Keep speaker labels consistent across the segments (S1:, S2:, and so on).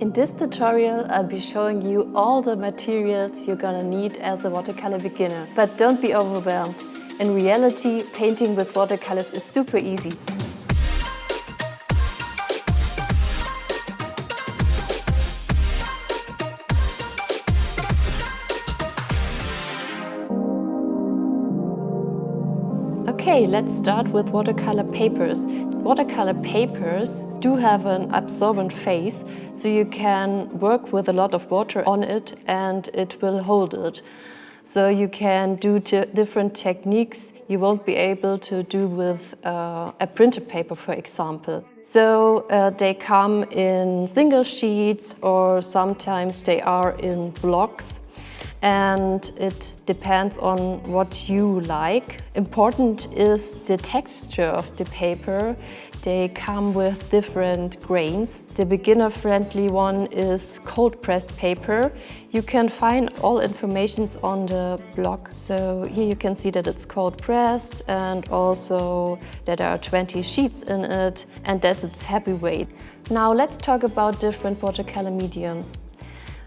S1: In this tutorial, I'll be showing you all the materials you're gonna need as a watercolor beginner. But don't be overwhelmed. In reality, painting with watercolors is super easy. Okay, let's start with watercolor papers. Watercolor papers do have an absorbent phase, so you can work with a lot of water on it and it will hold it. So you can do different techniques you won't be able to do with a printed paper, for example. So they come in single sheets or sometimes they are in blocks. And it depends on what you like. Important is the texture of the paper. They come with different grains. The beginner-friendly one is cold-pressed paper. You can find all information on the blog. So here you can see that it's cold-pressed and also that there are 20 sheets in it and that it's heavyweight. Now let's talk about different watercolor mediums.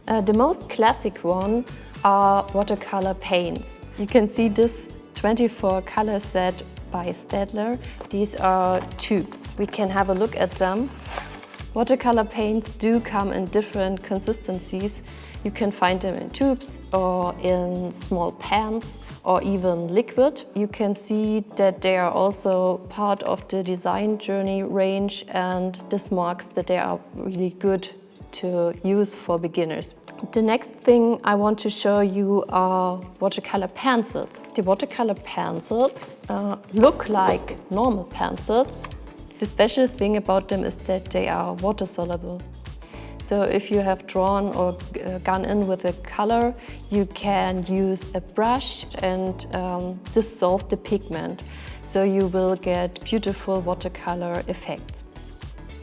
S1: The most classic one are watercolor paints. You can see this 24 color set by STAEDTLER. These are tubes. We can have a look at them. Watercolor paints do come in different consistencies. You can find them in tubes or in small pans or even liquid. You can see that they are also part of the design journey range, and this marks that they are really good to use for beginners. The next thing I want to show you are watercolor pencils. The watercolor pencils look like normal pencils. The special thing about them is that they are water soluble. So if you have drawn or gone in with a color, you can use a brush and dissolve the pigment. So you will get beautiful watercolor effects.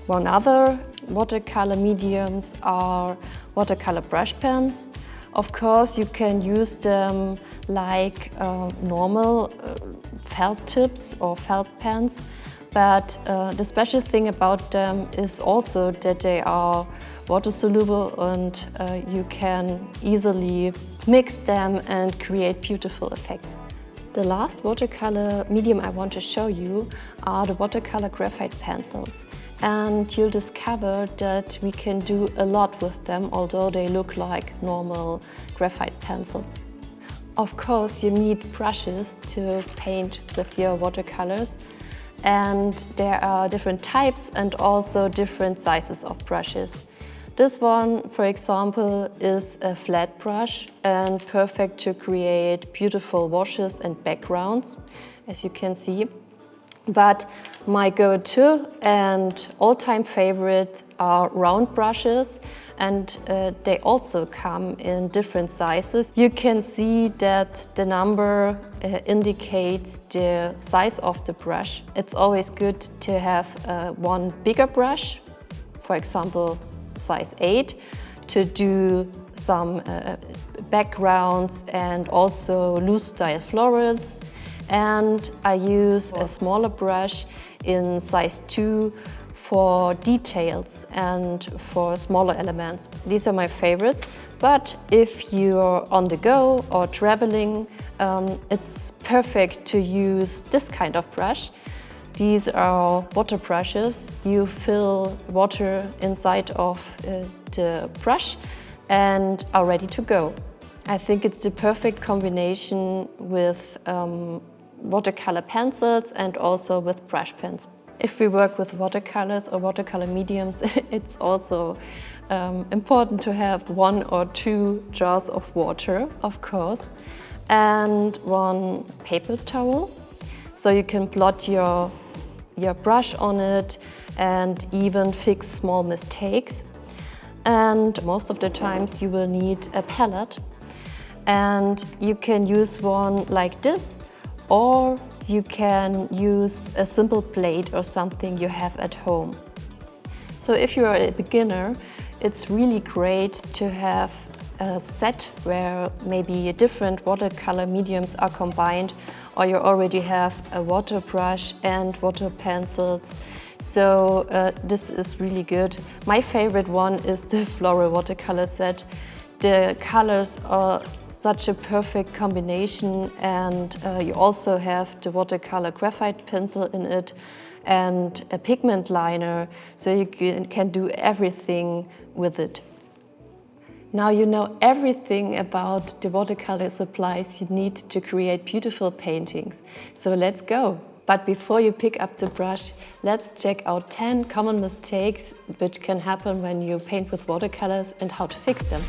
S1: One other watercolor mediums are watercolor brush pens. Of course, you can use them like normal felt tips or felt pens, but the special thing about them is also that they are water soluble and you can easily mix them and create beautiful effects. The last watercolor medium I want to show you are the watercolor graphite pencils. And you'll discover that we can do a lot with them, although they look like normal graphite pencils. Of course, you need brushes to paint with your watercolors, and there are different types and also different sizes of brushes. This one, for example, is a flat brush and perfect to create beautiful washes and backgrounds, as you can see. But my go-to and all-time favorite are round brushes, and they also come in different sizes. You can see that the number indicates the size of the brush. It's always good to have one bigger brush, for example size 8, to do some backgrounds and also loose style florals. And I use a smaller brush in size 2 for details and for smaller elements. These are my favorites, but if you're on the go or traveling, it's perfect to use this kind of brush. These are water brushes. You fill water inside of the brush and are ready to go. I think it's the perfect combination with watercolor pencils and also with brush pens. If we work with watercolors or watercolor mediums, it's also important to have 1 or 2 jars of water, of course, and one paper towel. So you can blot your brush on it and even fix small mistakes. And most of the times you will need a palette. And you can use one like this, or you can use a simple plate or something you have at home. So if you are a beginner, it's really great to have a set where maybe different watercolor mediums are combined, or you already have a water brush and water pencils So this is really good. My favorite one is the floral watercolor set. The colors are such a perfect combination, and you also have the watercolor graphite pencil in it and a pigment liner, so you can do everything with it. Now you know everything about the watercolor supplies you need to create beautiful paintings. So let's go! But before you pick up the brush, let's check out 10 common mistakes which can happen when you paint with watercolors and how to fix them.